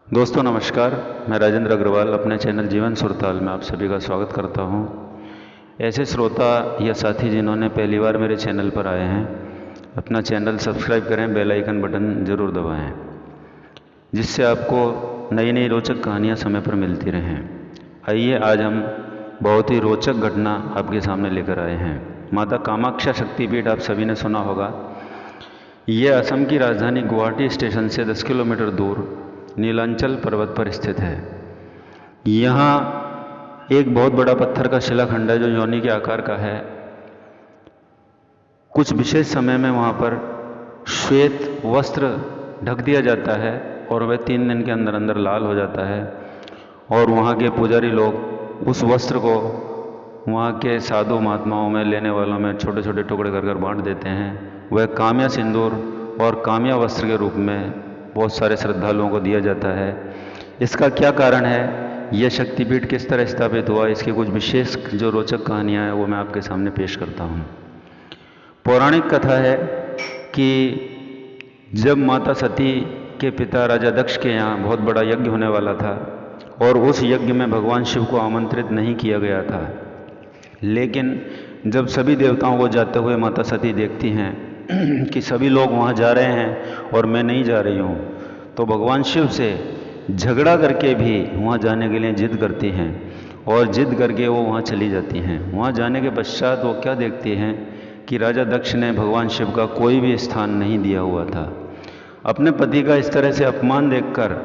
दोस्तों नमस्कार। मैं राजेंद्र अग्रवाल अपने चैनल जीवन सुरताल में आप सभी का स्वागत करता हूं। ऐसे श्रोता या साथी जिन्होंने पहली बार मेरे चैनल पर आए हैं, अपना चैनल सब्सक्राइब करें, बेल आइकन बटन ज़रूर दबाएं, जिससे आपको नई नई रोचक कहानियां समय पर मिलती रहें। आइए आज हम बहुत ही रोचक घटना आपके सामने लेकर आए हैं। माता कामाख्या शक्तिपीठ आप सभी ने सुना होगा। ये असम की राजधानी गुवाहाटी स्टेशन से 10 किलोमीटर दूर नीलांचल पर्वत पर स्थित है। यहाँ एक बहुत बड़ा पत्थर का शिलाखंड है जो योनि के आकार का है। कुछ विशेष समय में वहाँ पर श्वेत वस्त्र ढक दिया जाता है और वह 3 दिन के अंदर अंदर लाल हो जाता है और वहाँ के पुजारी लोग उस वस्त्र को वहाँ के साधु महात्माओं में, लेने वालों में छोटे छोटे टुकड़े कर कर बांट देते हैं। वह काम्या सिंदूर और काम्या वस्त्र के रूप में बहुत सारे श्रद्धालुओं को दिया जाता है। इसका क्या कारण है, यह शक्तिपीठ किस तरह स्थापित हुआ, इसकी कुछ विशेष जो रोचक कहानियाँ हैं वो मैं आपके सामने पेश करता हूँ। पौराणिक कथा है कि जब माता सती के पिता राजा दक्ष के यहाँ बहुत बड़ा यज्ञ होने वाला था और उस यज्ञ में भगवान शिव को आमंत्रित नहीं किया गया था, लेकिन जब सभी देवताओं को जाते हुए माता सती देखती हैं कि सभी लोग वहाँ जा रहे हैं और मैं नहीं जा रही हूँ, तो भगवान शिव से झगड़ा करके भी वहाँ जाने के लिए जिद करती हैं और जिद करके वो वहाँ चली जाती हैं। वहाँ जाने के पश्चात वो क्या देखती हैं कि राजा दक्ष ने भगवान शिव का कोई भी स्थान नहीं दिया हुआ था। अपने पति का इस तरह से अपमान देखकर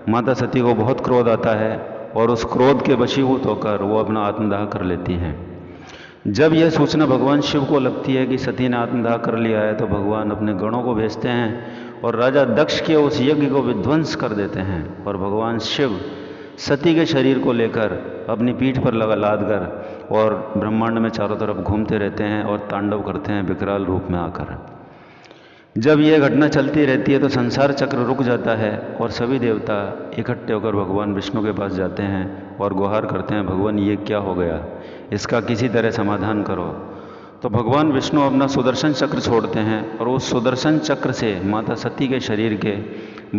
माता सती को बहुत क्रोध आता है और उस क्रोध के वशीभूत होकर वो अपना आत्मदाह कर लेती हैं। जब यह सूचना भगवान शिव को लगती है कि सती ने आत्मदाह कर लिया है, तो भगवान अपने गणों को भेजते हैं और राजा दक्ष के उस यज्ञ को विध्वंस कर देते हैं और भगवान शिव सती के शरीर को लेकर अपनी पीठ पर लाद कर और ब्रह्मांड में चारों तरफ घूमते रहते हैं और तांडव करते हैं विकराल रूप में आकर। जब यह घटना चलती रहती है तो संसार चक्र रुक जाता है और सभी देवता इकट्ठे होकर भगवान विष्णु के पास जाते हैं और गुहार करते हैं, भगवान ये क्या हो गया, इसका किसी तरह समाधान करो। तो भगवान विष्णु अपना सुदर्शन चक्र छोड़ते हैं और उस सुदर्शन चक्र से माता सती के शरीर के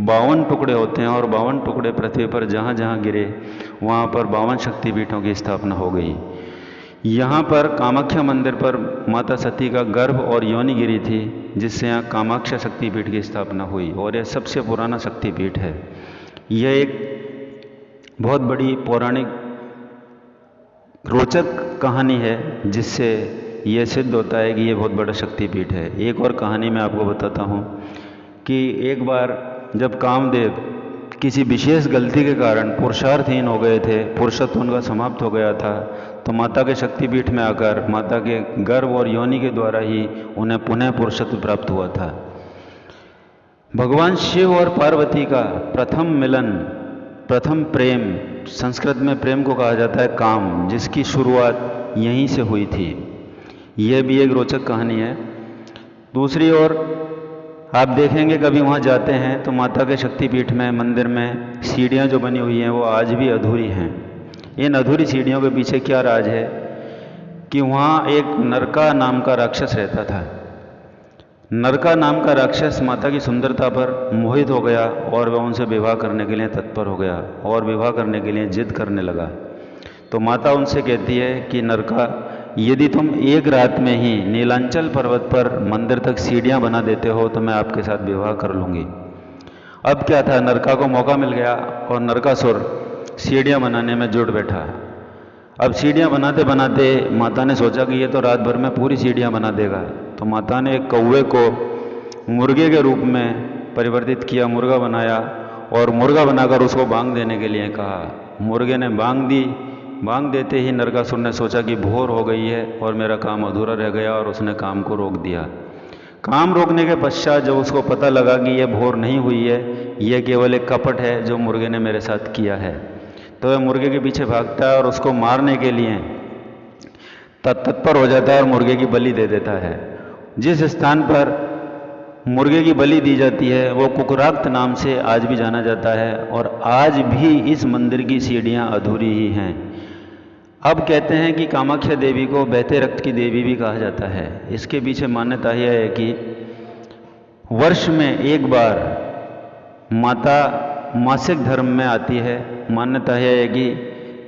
52 टुकड़े होते हैं और 52 टुकड़े पृथ्वी पर जहाँ जहाँ गिरे वहाँ पर 52 शक्तिपीठों की स्थापना हो गई। यहाँ पर कामाख्या मंदिर पर माता सती का गर्भ और योनि गिरी थी, जिससे यहाँ कामाख्या शक्तिपीठ की स्थापना हुई और यह सबसे पुराना शक्तिपीठ है। यह एक बहुत बड़ी पौराणिक रोचक कहानी है जिससे यह सिद्ध होता है कि यह बहुत बड़ा शक्तिपीठ है। एक और कहानी मैं आपको बताता हूँ कि एक बार जब कामदेव किसी विशेष गलती के कारण पुरुषार्थहीन हो गए थे, पुरुषत्व उनका समाप्त हो गया था, तो माता के शक्तिपीठ में आकर माता के गर्भ और योनि के द्वारा ही उन्हें पुनः पुरुषत्व प्राप्त हुआ था। भगवान शिव और पार्वती का प्रथम मिलन, प्रथम प्रेम, संस्कृत में प्रेम को कहा जाता है काम, जिसकी शुरुआत यहीं से हुई थी। यह भी एक रोचक कहानी है। दूसरी ओर आप देखेंगे कभी वहाँ जाते हैं तो माता के शक्तिपीठ में, मंदिर में सीढ़ियाँ जो बनी हुई हैं वो आज भी अधूरी हैं। इन अधूरी सीढ़ियों के पीछे क्या राज है कि वहाँ एक नरका नाम का राक्षस रहता था। नरका नाम का राक्षस माता की सुंदरता पर मोहित हो गया और वह उनसे विवाह करने के लिए तत्पर हो गया और विवाह करने के लिए जिद करने लगा। तो माता उनसे कहती है कि नरका, यदि तुम एक रात में ही नीलांचल पर्वत पर मंदिर तक सीढ़ियाँ बना देते हो तो मैं आपके साथ विवाह कर लूँगी। अब क्या था, नरका को मौका मिल गया और नरकासुर सीढ़ियाँ बनाने में जुट बैठा। अब सीढ़ियाँ बनाते बनाते माता ने सोचा कि ये तो रात भर में पूरी सीढ़ियाँ बना देगा। तो माता ने एक कौवे को मुर्गे के रूप में परिवर्तित किया, मुर्गा बनाया और मुर्गा बनाकर उसको बांग देने के लिए कहा। मुर्गे ने बांग दी। बांग देते ही नरकासुर ने सोचा कि भोर हो गई है और मेरा काम अधूरा रह गया और उसने काम को रोक दिया। काम रोकने के पश्चात जब उसको पता लगा कि यह भोर नहीं हुई है, यह केवल एक कपट है जो मुर्गे ने मेरे साथ किया है, तो वह मुर्गे के पीछे भागता है और उसको मारने के लिए तत्पर हो जाता है और मुर्गे की बलि दे देता है। जिस स्थान पर मुर्गे की बलि दी जाती है वो कुकराक्त नाम से आज भी जाना जाता है और आज भी इस मंदिर की सीढ़ियाँ अधूरी ही हैं। अब कहते हैं कि कामाख्या देवी को बहते रक्त की देवी भी कहा जाता है। इसके पीछे मान्यता यह है कि वर्ष में एक बार माता मासिक धर्म में आती है। मान्यता है कि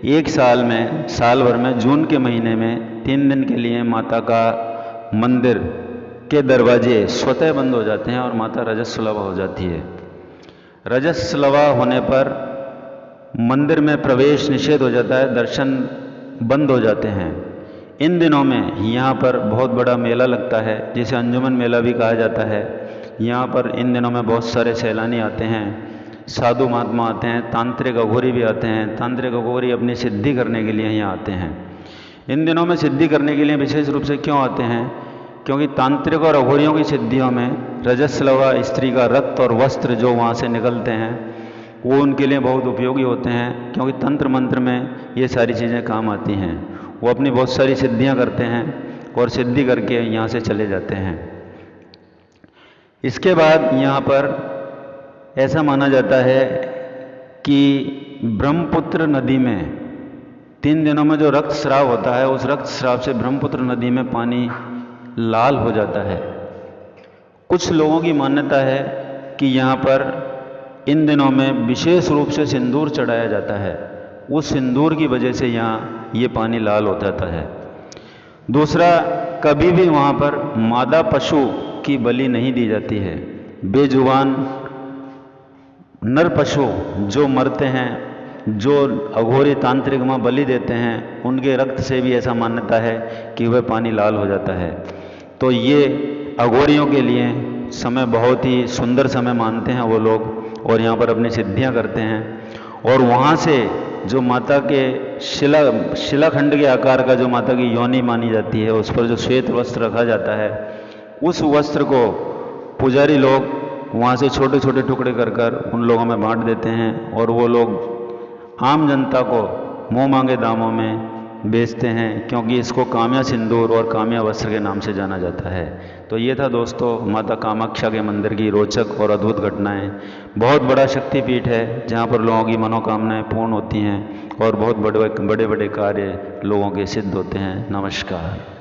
एक साल भर में जून के महीने में 3 दिन के लिए माता का मंदिर के दरवाजे स्वतः बंद हो जाते हैं और माता रजस्वला हो जाती है। रजस्वला होने पर मंदिर में प्रवेश निषेध हो जाता है, दर्शन बंद हो जाते हैं। इन दिनों में यहाँ पर बहुत बड़ा मेला लगता है, जिसे अंजुमन मेला भी कहा जाता है। यहाँ पर इन दिनों में बहुत सारे सैलानी आते हैं, साधु महात्मा आते हैं, तांत्रिक अघोरी भी आते हैं। तांत्रिक अघोरी अपनी सिद्धि करने के लिए यहाँ आते हैं। इन दिनों में सिद्धि करने के लिए विशेष रूप से क्यों आते हैं? क्योंकि तांत्रिक और अघोरियों की सिद्धियों में रजस्वला स्त्री का रक्त और वस्त्र जो वहाँ से निकलते हैं वो उनके लिए बहुत उपयोगी होते हैं, क्योंकि तंत्र मंत्र में ये सारी चीज़ें काम आती हैं। वो अपनी बहुत सारी सिद्धियाँ करते हैं और सिद्धि करके यहाँ से चले जाते हैं। इसके बाद यहाँ पर ऐसा माना जाता है कि ब्रह्मपुत्र नदी में 3 दिनों में जो रक्त स्राव होता है, उस रक्त स्राव से ब्रह्मपुत्र नदी में पानी लाल हो जाता है। कुछ लोगों की मान्यता है कि यहाँ पर इन दिनों में विशेष रूप से सिंदूर चढ़ाया जाता है। उस सिंदूर की वजह से यहाँ ये पानी लाल हो जाता है। दूसरा, कभी भी वहाँ पर मादा पशु की बलि नहीं दी जाती है। बेजुबान नर पशु जो मरते हैं, जो अघोरी तांत्रिक माँ बलि देते हैं, उनके रक्त से भी ऐसा मान्यता है कि वह पानी लाल हो जाता है। तो ये अघोरियों के लिए समय बहुत ही सुंदर समय मानते हैं वो लोग, और यहाँ पर अपनी सिद्धियाँ करते हैं। और वहाँ से जो माता के शिलाखंड के आकार का जो माता की योनि मानी जाती है, उस पर जो श्वेत वस्त्र रखा जाता है, उस वस्त्र को पुजारी लोग वहाँ से छोटे छोटे टुकड़े कर कर उन लोगों में बांट देते हैं, और वो लोग आम जनता को मुँह मांगे दामों में बेचते हैं, क्योंकि इसको काम्या सिंदूर और काम्या वस्त्र के नाम से जाना जाता है। तो ये था दोस्तों माता कामाख्या के मंदिर की रोचक और अद्भुत घटनाएं। बहुत बड़ा शक्तिपीठ है जहाँ पर लोगों की मनोकामनाएं पूर्ण होती हैं और बहुत बड़े बड़े कार्य लोगों के सिद्ध होते हैं। नमस्कार।